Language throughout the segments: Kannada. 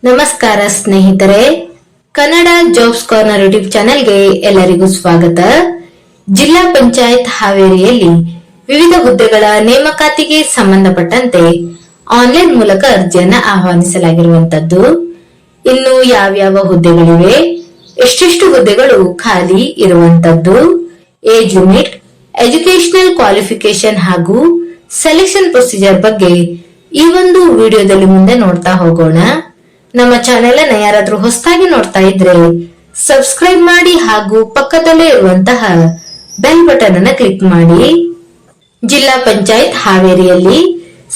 ನಮಸ್ಕಾರ ಸ್ನೇಹಿತರೆ, ಕನ್ನಡ ಜಾಬ್ಸ್ ಕಾರ್ನರ್ ಯೂಟ್ಯೂಬ್ ಚಾನೆಲ್ಗೆ ಎಲ್ಲರಿಗೂ ಸ್ವಾಗತ. ಜಿಲ್ಲಾ ಪಂಚಾಯತ್ ಹಾವೇರಿಯಲ್ಲಿ ವಿವಿಧ ಹುದ್ದೆಗಳ ನೇಮಕಾತಿಗೆ ಸಂಬಂಧಪಟ್ಟಂತೆ ಆನ್ಲೈನ್ ಮೂಲಕ ಅರ್ಜಿಯನ್ನ ಆಹ್ವಾನಿಸಲಾಗಿರುವಂತದ್ದು. ಇನ್ನು ಯಾವ್ಯಾವ ಹುದ್ದೆಗಳಿವೆ, ಎಷ್ಟೆಷ್ಟು ಹುದ್ದೆಗಳು ಖಾಲಿ ಇರುವಂತದ್ದು, ಏಜ್ ಲಿಮಿಟ್, ಎಜುಕೇಶನಲ್ ಕ್ವಾಲಿಫಿಕೇಶನ್ ಹಾಗೂ ಸೆಲೆಕ್ಷನ್ ಪ್ರೊಸೀಜರ್ ಬಗ್ಗೆ ಈ ಒಂದು ವಿಡಿಯೋದಲ್ಲಿ ಮುಂದೆ ನೋಡ್ತಾ ಹೋಗೋಣ. ನಮ್ಮ ಚಾನೆಲ್ ಅನ್ನ ಯಾರಾದ್ರೂ ಹೊಸದಾಗಿ ನೋಡ್ತಾ ಇದ್ರೆ ಸಬ್ಸ್ಕ್ರೈಬ್ ಮಾಡಿ ಹಾಗೂ ಪಕ್ಕದಲ್ಲೇ ಇರುವಂತಹ ಬೆಲ್ ಬಟನ್ ಅನ್ನ ಕ್ಲಿಕ್ ಮಾಡಿ. ಜಿಲ್ಲಾ ಪಂಚಾಯತ್ ಹಾವೇರಿಯಲ್ಲಿ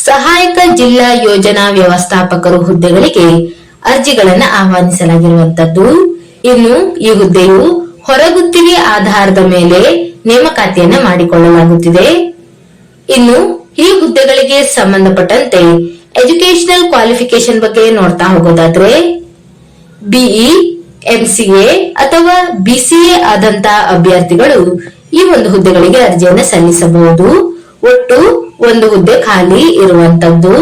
ಸಹಾಯಕ ಜಿಲ್ಲಾ ಯೋಜನಾ ವ್ಯವಸ್ಥಾಪಕರು ಹುದ್ದೆಗಳಿಗೆ ಅರ್ಜಿಗಳನ್ನ ಆಹ್ವಾನಿಸಲಾಗಿರುವಂತದ್ದು. ಇನ್ನು ಈ ಹುದ್ದೆಯು ಹೊರಗುತ್ತಿಗೆ ಆಧಾರದ ಮೇಲೆ ನೇಮಕಾತಿಯನ್ನ ಮಾಡಿಕೊಳ್ಳಲಾಗುತ್ತಿದೆ. ಇನ್ನು ಈ ಹುದ್ದೆಗಳಿಗೆ ಸಂಬಂಧಪಟ್ಟಂತೆ ಎಜುಕೇಶನಲ್ ಕ್ವಾಲಿಫಿಕೇಶನ್ ಬಗ್ಗೆ ನೋಡ್ತಾ ಹೋಗೋದಾದ್ರೆ ಬಿಇ, ಎಂಸಿಎ ಅಥವಾ ಬಿಸಿಎ ಆದಂತಹ ಅಭ್ಯರ್ಥಿಗಳು ಈ ಒಂದು ಹುದ್ದೆಗಳಿಗೆ ಅರ್ಜಿಯನ್ನು ಸಲ್ಲಿಸಬಹುದು. ಒಟ್ಟು ಒಂದು ಹುದ್ದೆ ಖಾಲಿ ಇರುವಂತದ್ದು.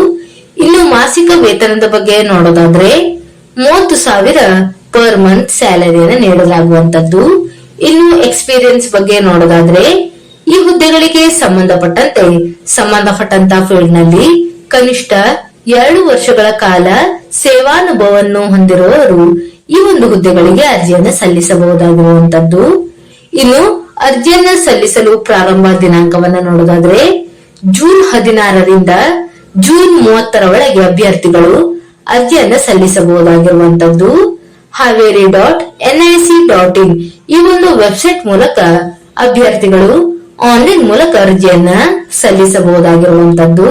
ಇನ್ನು ಮಾಸಿಕ ವೇತನದ ಬಗ್ಗೆ ನೋಡೋದಾದ್ರೆ 30,000 ಪರ್ ಮಂತ್ ಸ್ಯಾಲರಿಯನ್ನು ನೀಡಲಾಗುವಂತದ್ದು. ಇನ್ನು ಎಕ್ಸ್ಪೀರಿಯನ್ಸ್ ಬಗ್ಗೆ ನೋಡೋದಾದ್ರೆ ಈ ಹುದ್ದೆಗಳಿಗೆ ಸಂಬಂಧಪಟ್ಟಂತ ಫೀಲ್ಡ್ ನಲ್ಲಿ ಕನಿಷ್ಠ 2 ವರ್ಷಗಳ ಕಾಲ ಸೇವಾನುಭವವನ್ನು ಹೊಂದಿರುವವರು ಈ ಒಂದು ಹುದ್ದೆಗಳಿಗೆ ಅರ್ಜಿಯನ್ನು ಸಲ್ಲಿಸಬಹುದಾಗಿರುವಂತದ್ದು. ಇನ್ನು ಅರ್ಜಿಯನ್ನ ಸಲ್ಲಿಸಲು ಪ್ರಾರಂಭ ದಿನಾಂಕವನ್ನ ನೋಡೋದಾದ್ರೆ ಜೂನ್ 16ರಿಂದ ಜೂನ್ 30ರ ಒಳಗೆ ಅಭ್ಯರ್ಥಿಗಳು ಅರ್ಜಿಯನ್ನ ಸಲ್ಲಿಸಬಹುದಾಗಿರುವಂತದ್ದು. haveri.nic.in ಈ ಒಂದು ವೆಬ್ಸೈಟ್ ಮೂಲಕ ಅಭ್ಯರ್ಥಿಗಳು ಆನ್ಲೈನ್ ಮೂಲಕ ಅರ್ಜಿಯನ್ನ ಸಲ್ಲಿಸಬಹುದಾಗಿರುವಂತದ್ದು.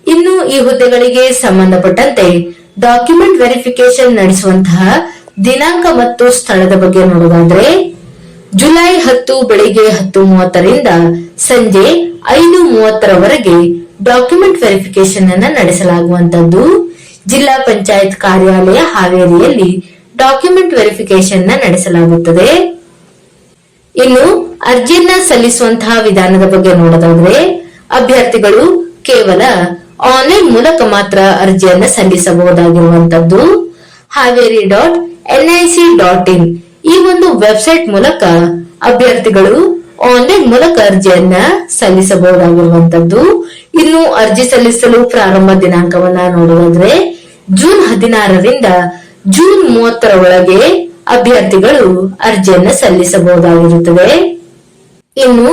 ಇನ್ನು ಈ ಹುದ್ದೆಗಳಿಗೆ ಸಂಬಂಧಪಟ್ಟಂತೆ ಡಾಕ್ಯುಮೆಂಟ್ ವೆರಿಫಿಕೇಶನ್ ನಡೆಸುವಂತಹ ದಿನಾಂಕ ಮತ್ತು ಸ್ಥಳದ ಬಗ್ಗೆ ನೋಡೋದಾದ್ರೆ ಜುಲೈ 10 ಬೆಳಿಗ್ಗೆ 10:30ರಿಂದ ಸಂಜೆ 5:30ರವರೆಗೆ ಡಾಕ್ಯುಮೆಂಟ್ ವೆರಿಫಿಕೇಶನ್ ಅನ್ನ ನಡೆಸಲಾಗುವಂತದ್ದು. ಜಿಲ್ಲಾ ಪಂಚಾಯತ್ ಕಾರ್ಯಾಲಯ ಹಾವೇರಿಯಲ್ಲಿ ಡಾಕ್ಯುಮೆಂಟ್ ವೆರಿಫಿಕೇಶನ್ ನಡೆಸಲಾಗುತ್ತದೆ. ಇನ್ನು ಅರ್ಜಿಯನ್ನ ಸಲ್ಲಿಸುವಂತಹ ವಿಧಾನದ ಬಗ್ಗೆ ನೋಡೋದಾದ್ರೆ ಅಭ್ಯರ್ಥಿಗಳು ಕೇವಲ ಆನ್ಲೈನ್ ಮೂಲಕ ಮಾತ್ರ ಅರ್ಜಿಯನ್ನ ಸಲ್ಲಿಸಬಹುದಾಗಿರುವಂತದ್ದು. haveri.nic.in ಈ ಒಂದು ವೆಬ್ಸೈಟ್ ಮೂಲಕ ಅಭ್ಯರ್ಥಿಗಳು ಆನ್ಲೈನ್ ಮೂಲಕ ಅರ್ಜಿಯನ್ನ ಸಲ್ಲಿಸಬಹುದಾಗಿರುವಂತದ್ದು. ಇನ್ನು ಅರ್ಜಿ ಸಲ್ಲಿಸಲು ಪ್ರಾರಂಭ ದಿನಾಂಕವನ್ನ ನೋಡೋದಾದ್ರೆ ಜೂನ್ 16ರಿಂದ ಜೂನ್ 30ರ ಒಳಗೆ ಅಭ್ಯರ್ಥಿಗಳು ಅರ್ಜಿಯನ್ನ ಸಲ್ಲಿಸಬಹುದಾಗಿರುತ್ತದೆ. ಇನ್ನು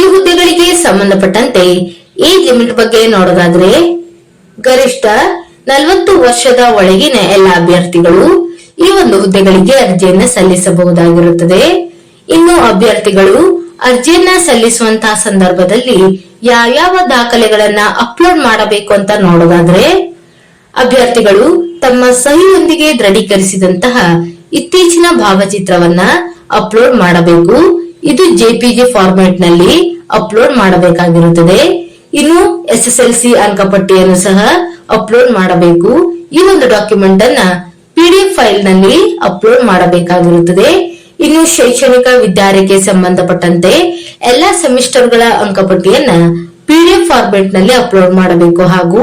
ಈ ಹುದ್ದೆಗಳಿಗೆ ಸಂಬಂಧಪಟ್ಟಂತೆ ಏಜ್ ಲಿಮಿಟ್ ಬಗ್ಗೆ ನೋಡೋದಾದ್ರೆ ಗರಿಷ್ಠ 40 ವರ್ಷದ ಒಳಗಿನ ಎಲ್ಲ ಅಭ್ಯರ್ಥಿಗಳು ಈ ಒಂದು ಹುದ್ದೆಗಳಿಗೆ ಅರ್ಜಿಯನ್ನ ಸಲ್ಲಿಸಬಹುದಾಗಿರುತ್ತದೆ. ಇನ್ನು ಅಭ್ಯರ್ಥಿಗಳು ಅರ್ಜಿಯನ್ನ ಸಲ್ಲಿಸುವಂತಹ ಸಂದರ್ಭದಲ್ಲಿ ಯಾವ್ಯಾವ ದಾಖಲೆಗಳನ್ನ ಅಪ್ಲೋಡ್ ಮಾಡಬೇಕು ಅಂತ ನೋಡೋದಾದ್ರೆ ಅಭ್ಯರ್ಥಿಗಳು ತಮ್ಮ ಸಹಿಯೊಂದಿಗೆ ದೃಢೀಕರಿಸಿದಂತಹ ಇತ್ತೀಚಿನ ಭಾವಚಿತ್ರವನ್ನ ಅಪ್ಲೋಡ್ ಮಾಡಬೇಕು. ಇದು ಜೆಪಿಜಿ ಫಾರ್ಮ್ಯಾಟ್ ನಲ್ಲಿ ಅಪ್ಲೋಡ್ ಮಾಡಬೇಕಾಗಿರುತ್ತದೆ. ಇನ್ನು SSLC ಅಂಕಪಟ್ಟಿಯನ್ನು ಸಹ ಅಪ್ಲೋಡ್ ಮಾಡಬೇಕು. ಈ ಒಂದು ಡಾಕ್ಯುಮೆಂಟ್ ಅನ್ನ PDF ಫೈಲ್ ನಲ್ಲಿ ಅಪ್ಲೋಡ್ ಮಾಡಬೇಕಾಗಿರುತ್ತದೆ. ಇನ್ನು ಶೈಕ್ಷಣಿಕ ವಿದ್ಯಾರ್ಥಿಗೆ ಸಂಬಂಧಪಟ್ಟಂತೆ ಎಲ್ಲಾ ಸೆಮಿಸ್ಟರ್ಗಳ ಅಂಕಪಟ್ಟಿಯನ್ನ PDF ಫಾರ್ಮ್ಯಾಟ್ ನಲ್ಲಿ ಅಪ್ಲೋಡ್ ಮಾಡಬೇಕು ಹಾಗೂ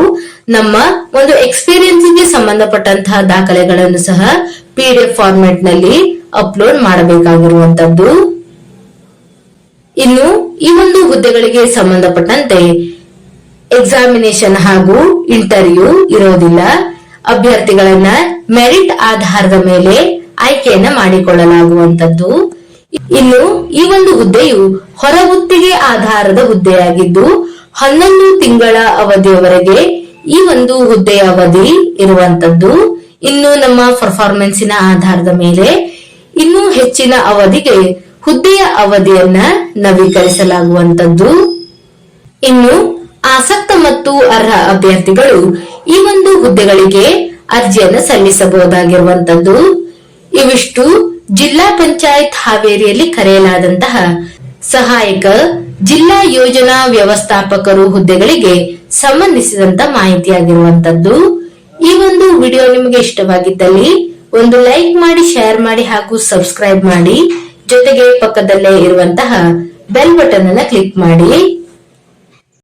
ನಮ್ಮ ಒಂದು ಎಕ್ಸ್ಪೀರಿಯನ್ಸ್ ಗೆ ಸಂಬಂಧಪಟ್ಟಂತಹ ದಾಖಲೆಗಳನ್ನು ಸಹ PDF ಫಾರ್ಮ್ಯಾಟ್ ನಲ್ಲಿ ಅಪ್ಲೋಡ್ ಮಾಡಬೇಕಾಗಿರುವಂತದ್ದು. ಇನ್ನು ಈ ಒಂದು ಹುದ್ದೆಗಳಿಗೆ ಸಂಬಂಧಪಟ್ಟಂತೆ ಎಕ್ಸಾಮಿನೇಷನ್ ಹಾಗೂ ಇಂಟರ್ವ್ಯೂ ಇರೋದಿಲ್ಲ. ಅಭ್ಯರ್ಥಿಗಳನ್ನ ಮೆರಿಟ್ ಆಧಾರದ ಮೇಲೆ ಆಯ್ಕೆಯನ್ನ ಮಾಡಿಕೊಳ್ಳಲಾಗುವಂತದ್ದು. ಇನ್ನು ಈ ಒಂದು ಹುದ್ದೆಯು ಹೊರಗುತ್ತಿಗೆ ಆಧಾರದ ಹುದ್ದೆಯಾಗಿದ್ದು 11 ತಿಂಗಳ ಅವಧಿಯವರೆಗೆ ಈ ಒಂದು ಹುದ್ದೆಯ ಅವಧಿ ಇರುವಂತದ್ದು. ಇನ್ನು ನಮ್ಮ ಪರ್ಫಾರ್ಮೆನ್ಸಿನ ಆಧಾರದ ಮೇಲೆ ಇನ್ನೂ ಹೆಚ್ಚಿನ ಅವಧಿಗೆ ಹುದ್ದೆಯ ಅವಧಿಯನ್ನ ನವೀಕರಿಸಲಾಗುವಂತದ್ದು. ಇನ್ನು ಆಸಕ್ತ ಮತ್ತು ಅರ್ಹ ಅಭ್ಯರ್ಥಿಗಳು ಈ ಒಂದು ಹುದ್ದೆಗಳಿಗೆ ಅರ್ಜಿಯನ್ನು ಸಲ್ಲಿಸಬಹುದಾಗಿರುವಂತದ್ದು. ಇವಿಷ್ಟು ಜಿಲ್ಲಾ ಪಂಚಾಯತ್ ಹಾವೇರಿಯಲ್ಲಿ ಕರೆಯಲಾದಂತಹ ಸಹಾಯಕ ಜಿಲ್ಲಾ ಯೋಜನಾ ವ್ಯವಸ್ಥಾಪಕರು ಹುದ್ದೆಗಳಿಗೆ ಸಂಬಂಧಿಸಿದಂತ ಮಾಹಿತಿಯಾಗಿರುವಂತದ್ದು. ಈ ಒಂದು ವಿಡಿಯೋ ನಿಮಗೆ ಇಷ್ಟವಾಗಿದ್ದಲ್ಲಿ ಒಂದು ಲೈಕ್ ಮಾಡಿ, ಶೇರ್ ಮಾಡಿ ಹಾಗೂ ಸಬ್ಸ್ಕ್ರೈಬ್ ಮಾಡಿ. ಜೊತೆಗೆ ಪಕ್ಕದಲ್ಲೇ ಇರುವಂತಹ ಬೆಲ್ ಬಟನ್ ಅನ್ನ ಕ್ಲಿಕ್ ಮಾಡಿ.